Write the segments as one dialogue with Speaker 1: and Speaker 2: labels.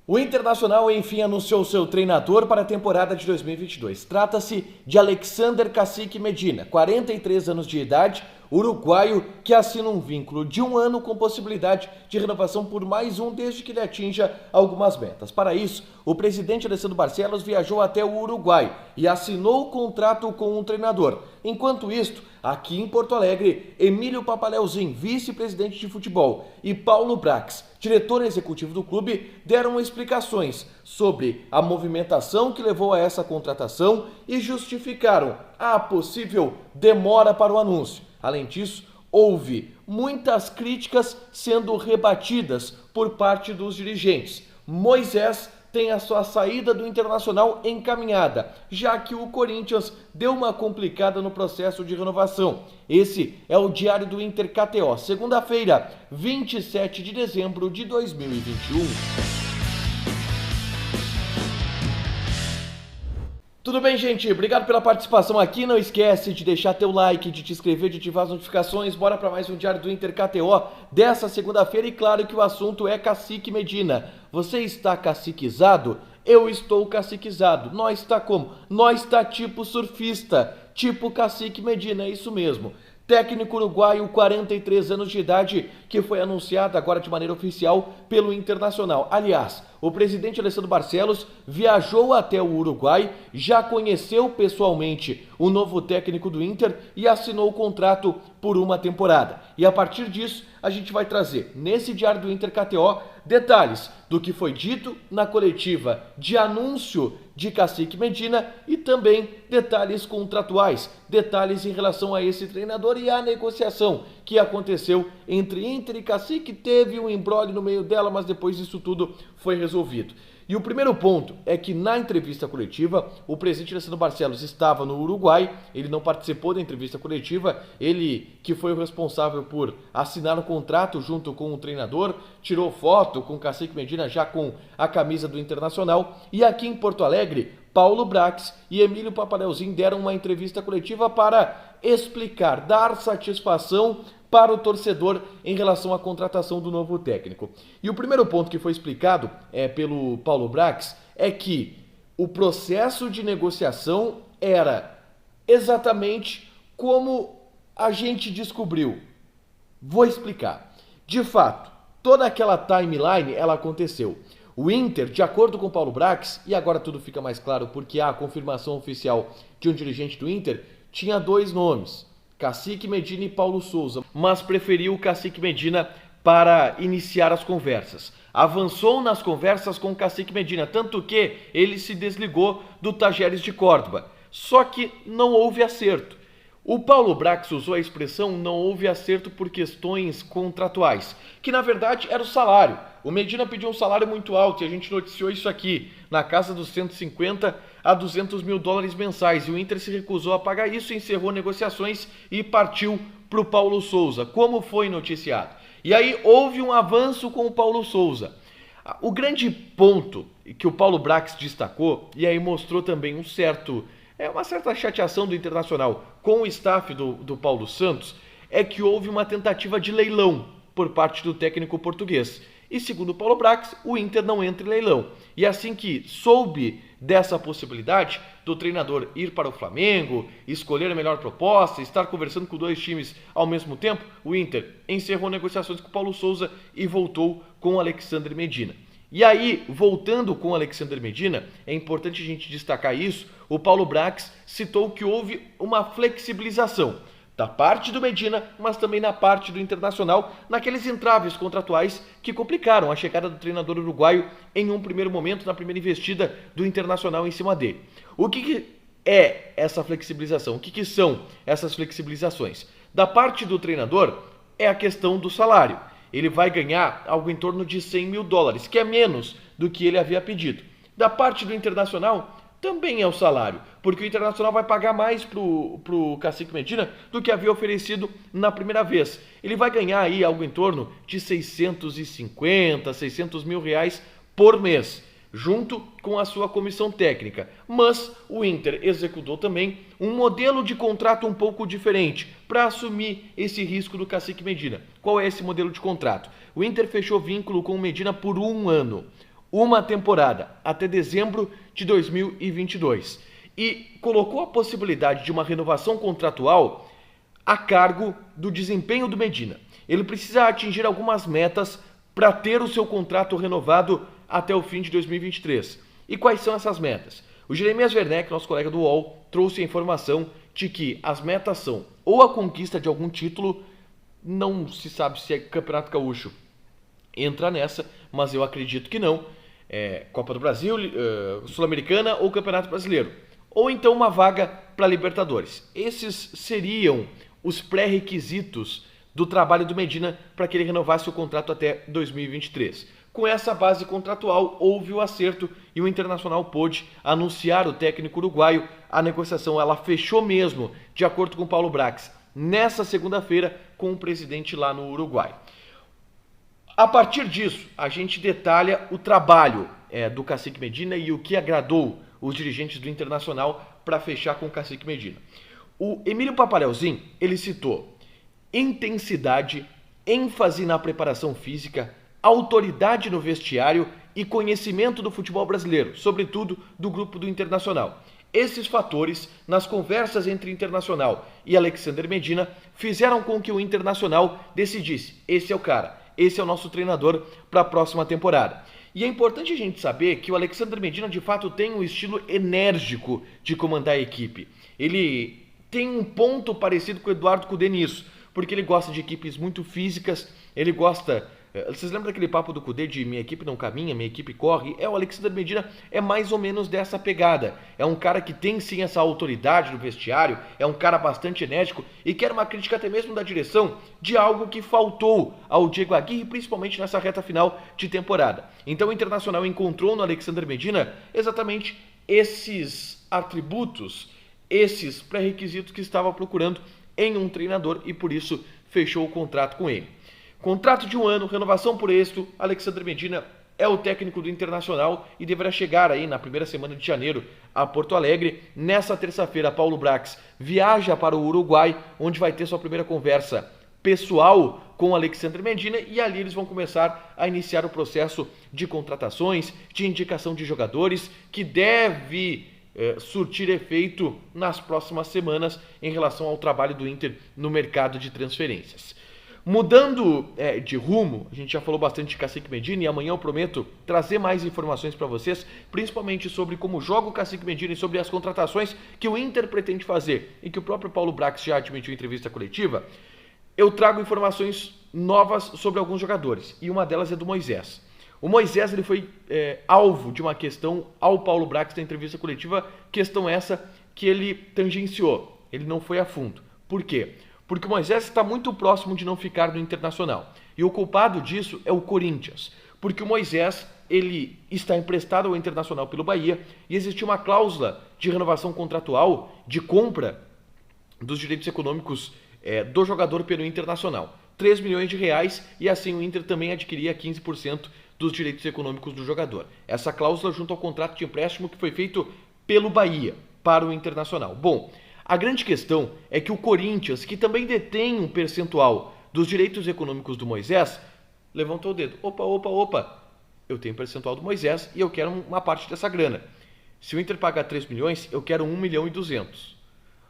Speaker 1: O Internacional, enfim, anunciou seu treinador para a temporada de 2022. Trata-se de Alexander Cacique Medina, 43 anos de idade, uruguaio, que assina um vínculo de 1 ano com possibilidade de renovação por mais um desde que ele atinja algumas metas. Para isso, o presidente Alessandro Barcelos viajou até o Uruguai e assinou o contrato com o treinador. Enquanto isto, aqui em Porto Alegre, Emílio Papaleuzinho, vice-presidente de futebol, e Paulo Brax, diretor executivo do clube, deram explicações sobre a movimentação que levou a essa contratação e justificaram a possível demora para o anúncio. Além disso, houve muitas críticas sendo rebatidas por parte dos dirigentes. Moisés tem a sua saída do Internacional encaminhada, já que o Corinthians deu uma complicada no processo de renovação. Esse é o Diário do Inter KTO, segunda-feira, 27 de dezembro de 2021. Tudo bem, gente? Obrigado pela participação aqui. Não esquece de deixar teu like, de te inscrever, de ativar as notificações. Bora para mais um Diário do Inter KTO dessa segunda-feira. E claro que o assunto é Cacique Medina. Você está caciquizado? Eu estou caciquizado. Nós está como? Nós está tipo surfista, tipo Cacique Medina, é isso mesmo. Técnico uruguaio, 43 anos de idade, que foi anunciado agora de maneira oficial pelo Internacional. Aliás, o presidente Alessandro Barcelos viajou até o Uruguai, já conheceu pessoalmente o novo técnico do Inter e assinou o contrato por uma temporada. E a partir disso, a gente vai trazer nesse Diário do Inter KTO detalhes do que foi dito na coletiva de anúncio de Cacique Medina e também detalhes contratuais, detalhes em relação a esse treinador e a negociação que aconteceu entre Inter e Cacique. Teve um imbróglio no meio dela, mas depois isso tudo foi resolvido. E o primeiro ponto é que na entrevista coletiva, o presidente Alessandro Barcelos estava no Uruguai, ele não participou da entrevista coletiva, ele que foi o responsável por assinar o contrato junto com o treinador, tirou foto com o Cacique Medina já com a camisa do Internacional, e aqui em Porto Alegre, Paulo Brax e Emílio Papaleuzinho deram uma entrevista coletiva para explicar, dar satisfação para o torcedor em relação à contratação do novo técnico. E o primeiro ponto que foi explicado pelo Paulo Brax é que o processo de negociação era exatamente como a gente descobriu. Vou explicar. De fato, toda aquela timeline ela aconteceu. O Inter, de acordo com Paulo Brax, e agora tudo fica mais claro porque há a confirmação oficial de um dirigente do Inter, tinha dois nomes, Cacique Medina e Paulo Souza, mas preferiu o Cacique Medina para iniciar as conversas. Avançou nas conversas com o Cacique Medina, tanto que ele se desligou do Tajeres de Córdoba. Só que não houve acerto. O Paulo Brax usou a expressão não houve acerto por questões contratuais, que na verdade era o salário. O Medina pediu um salário muito alto e a gente noticiou isso aqui, na casa dos 150 a 200 mil dólares mensais. E o Inter se recusou a pagar isso, encerrou negociações e partiu para o Paulo Souza, como foi noticiado. E aí houve um avanço com o Paulo Souza. O grande ponto que o Paulo Brax destacou, e aí mostrou também uma certa chateação do Internacional com o staff do Paulo Santos, é que houve uma tentativa de leilão por parte do técnico português. E segundo o Paulo Brax, o Inter não entra em leilão. E assim que soube dessa possibilidade do treinador ir para o Flamengo, escolher a melhor proposta, estar conversando com dois times ao mesmo tempo, o Inter encerrou negociações com o Paulo Souza e voltou com o Alexander Medina. E aí, voltando com o Alexander Medina, é importante a gente destacar isso, o Paulo Brax citou que houve uma flexibilização da parte do Medina, mas também na parte do Internacional, naqueles entraves contratuais que complicaram a chegada do treinador uruguaio em um primeiro momento, na primeira investida do Internacional em cima dele. O que é essa flexibilização? O que são essas flexibilizações? Da parte do treinador, é a questão do salário. Ele vai ganhar algo em torno de 100 mil dólares, que é menos do que ele havia pedido. Da parte do Internacional, também é o salário, porque o Internacional vai pagar mais pro Cacique Medina do que havia oferecido na primeira vez. Ele vai ganhar aí algo em torno de 650, 600 mil reais por mês, junto com a sua comissão técnica. Mas o Inter executou também um modelo de contrato um pouco diferente para assumir esse risco do Cacique Medina. Qual é esse modelo de contrato? O Inter fechou vínculo com o Medina por 1 ano. uma temporada, até dezembro de 2022. E colocou a possibilidade de uma renovação contratual a cargo do desempenho do Medina. Ele precisa atingir algumas metas para ter o seu contrato renovado até o fim de 2023. E quais são essas metas? O Jeremias Werneck, nosso colega do UOL, trouxe a informação de que as metas são ou a conquista de algum título, não se sabe se é Campeonato Gaúcho entra nessa, mas eu acredito que não, Copa do Brasil, Sul-Americana ou Campeonato Brasileiro, ou então uma vaga para Libertadores. Esses seriam os pré-requisitos do trabalho do Medina para que ele renovasse o contrato até 2023. Com essa base contratual, houve o acerto e o Internacional pôde anunciar o técnico uruguaio. A negociação ela fechou mesmo, de acordo com Paulo Brax, nessa segunda-feira com o presidente lá no Uruguai. A partir disso, a gente detalha o trabalho do Cacique Medina e o que agradou os dirigentes do Internacional para fechar com o Cacique Medina. O Emílio Paparelzin, ele citou intensidade, ênfase na preparação física, autoridade no vestiário e conhecimento do futebol brasileiro, sobretudo do grupo do Internacional. Esses fatores, nas conversas entre Internacional e Alexander Medina, fizeram com que o Internacional decidisse: esse é o cara, esse é o nosso treinador para a próxima temporada. E é importante a gente saber que o Alexander Medina, de fato, tem um estilo enérgico de comandar a equipe. Ele tem um ponto parecido com o Eduardo Cudê nisso, porque ele gosta de equipes muito físicas, ele gosta... Vocês lembram daquele papo do Cudê de minha equipe não caminha, minha equipe corre? O Alexander Medina é mais ou menos dessa pegada. É um cara que tem sim essa autoridade no vestiário, é um cara bastante enérgico e quer uma crítica até mesmo da direção de algo que faltou ao Diego Aguirre, principalmente nessa reta final de temporada. Então o Internacional encontrou no Alexander Medina exatamente esses atributos, esses pré-requisitos que estava procurando em um treinador e por isso fechou o contrato com ele. Contrato de 1 ano, renovação por êxito. Alexander Medina é o técnico do Internacional e deverá chegar aí na primeira semana de janeiro a Porto Alegre. Nessa terça-feira, Paulo Brax viaja para o Uruguai, onde vai ter sua primeira conversa pessoal com Alexander Medina e ali eles vão começar a iniciar o processo de contratações, de indicação de jogadores, que deve surtir efeito nas próximas semanas em relação ao trabalho do Inter no mercado de transferências. Mudando de rumo, a gente já falou bastante de Cacique Medina e amanhã eu prometo trazer mais informações para vocês, principalmente sobre como joga o Cacique Medina e sobre as contratações que o Inter pretende fazer e que o próprio Paulo Brax já admitiu em entrevista coletiva. Eu trago informações novas sobre alguns jogadores e uma delas é do Moisés. O Moisés ele foi alvo de uma questão ao Paulo Brax na entrevista coletiva, questão essa que ele tangenciou, ele não foi a fundo. Por quê? Porque o Moisés está muito próximo de não ficar no Internacional. E o culpado disso é o Corinthians. Porque o Moisés ele está emprestado ao Internacional pelo Bahia e existe uma cláusula de renovação contratual de compra dos direitos econômicos do jogador pelo Internacional. 3 milhões de reais e assim o Inter também adquiria 15% dos direitos econômicos do jogador. Essa cláusula junto ao contrato de empréstimo que foi feito pelo Bahia para o Internacional. Bom, a grande questão é que o Corinthians, que também detém um percentual dos direitos econômicos do Moisés, levantou o dedo. Opa, eu tenho percentual do Moisés e eu quero uma parte dessa grana. Se o Inter pagar 3 milhões, eu quero 1 milhão e 200.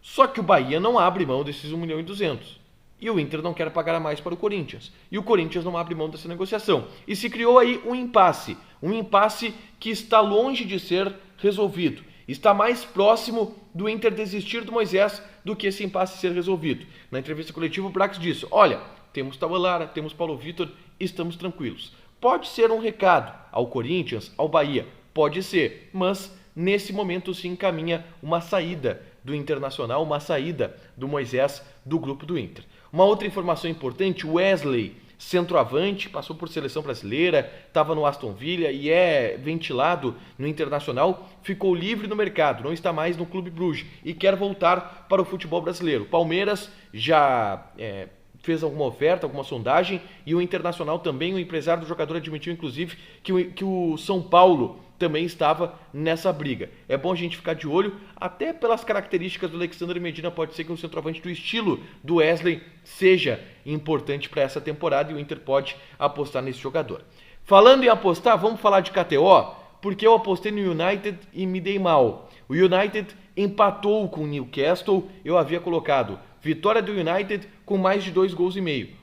Speaker 1: Só que o Bahia não abre mão desses 1 milhão e 200. E o Inter não quer pagar a mais para o Corinthians. E o Corinthians não abre mão dessa negociação. E se criou aí um impasse que está longe de ser resolvido. Está mais próximo do Inter desistir do Moisés do que esse impasse ser resolvido. Na entrevista coletiva, o Brax disse: olha, temos Tauelara, temos Paulo Vitor, estamos tranquilos. Pode ser um recado ao Corinthians, ao Bahia, pode ser, mas nesse momento se encaminha uma saída do Internacional, uma saída do Moisés do grupo do Inter. Uma outra informação importante, o Wesley, centroavante, passou por seleção brasileira, estava no Aston Villa e é ventilado no Internacional, ficou livre no mercado, não está mais no Clube Bruges e quer voltar para o futebol brasileiro. Palmeiras já fez alguma oferta, alguma sondagem e o Internacional também, o empresário do jogador admitiu inclusive que o São Paulo também estava nessa briga. É bom a gente ficar de olho, até pelas características do Alexander Medina, pode ser que um centroavante do estilo do Wesley seja importante para essa temporada e o Inter pode apostar nesse jogador. Falando em apostar, vamos falar de KTO, porque eu apostei no United e me dei mal. O United empatou com o Newcastle, eu havia colocado vitória do United com mais de 2,5 gols.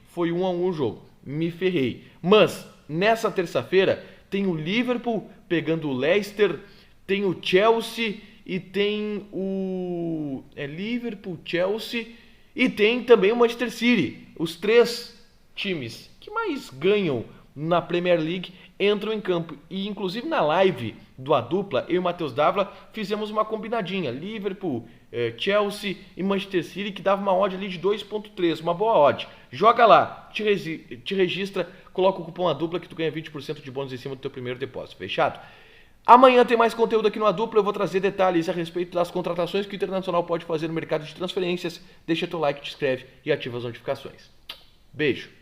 Speaker 1: Foi 1-1 o jogo, me ferrei. Mas, nessa terça-feira, tem o Liverpool pegando o Leicester, tem o Chelsea e tem o... Liverpool, Chelsea e tem também o Manchester City. Os 3 times que mais ganham na Premier League entram em campo. E inclusive na live do A Dupla, eu e o Matheus Dávila fizemos uma combinadinha. Liverpool, Chelsea e Manchester City, que dava uma odd ali de 2,3, uma boa odd. Joga lá, te registra, coloca o cupom A Dupla que tu ganha 20% de bônus em cima do teu primeiro depósito. Fechado? Amanhã tem mais conteúdo aqui no A Dupla, eu vou trazer detalhes a respeito das contratações que o Internacional pode fazer no mercado de transferências. Deixa teu like, te inscreve e ativa as notificações. Beijo!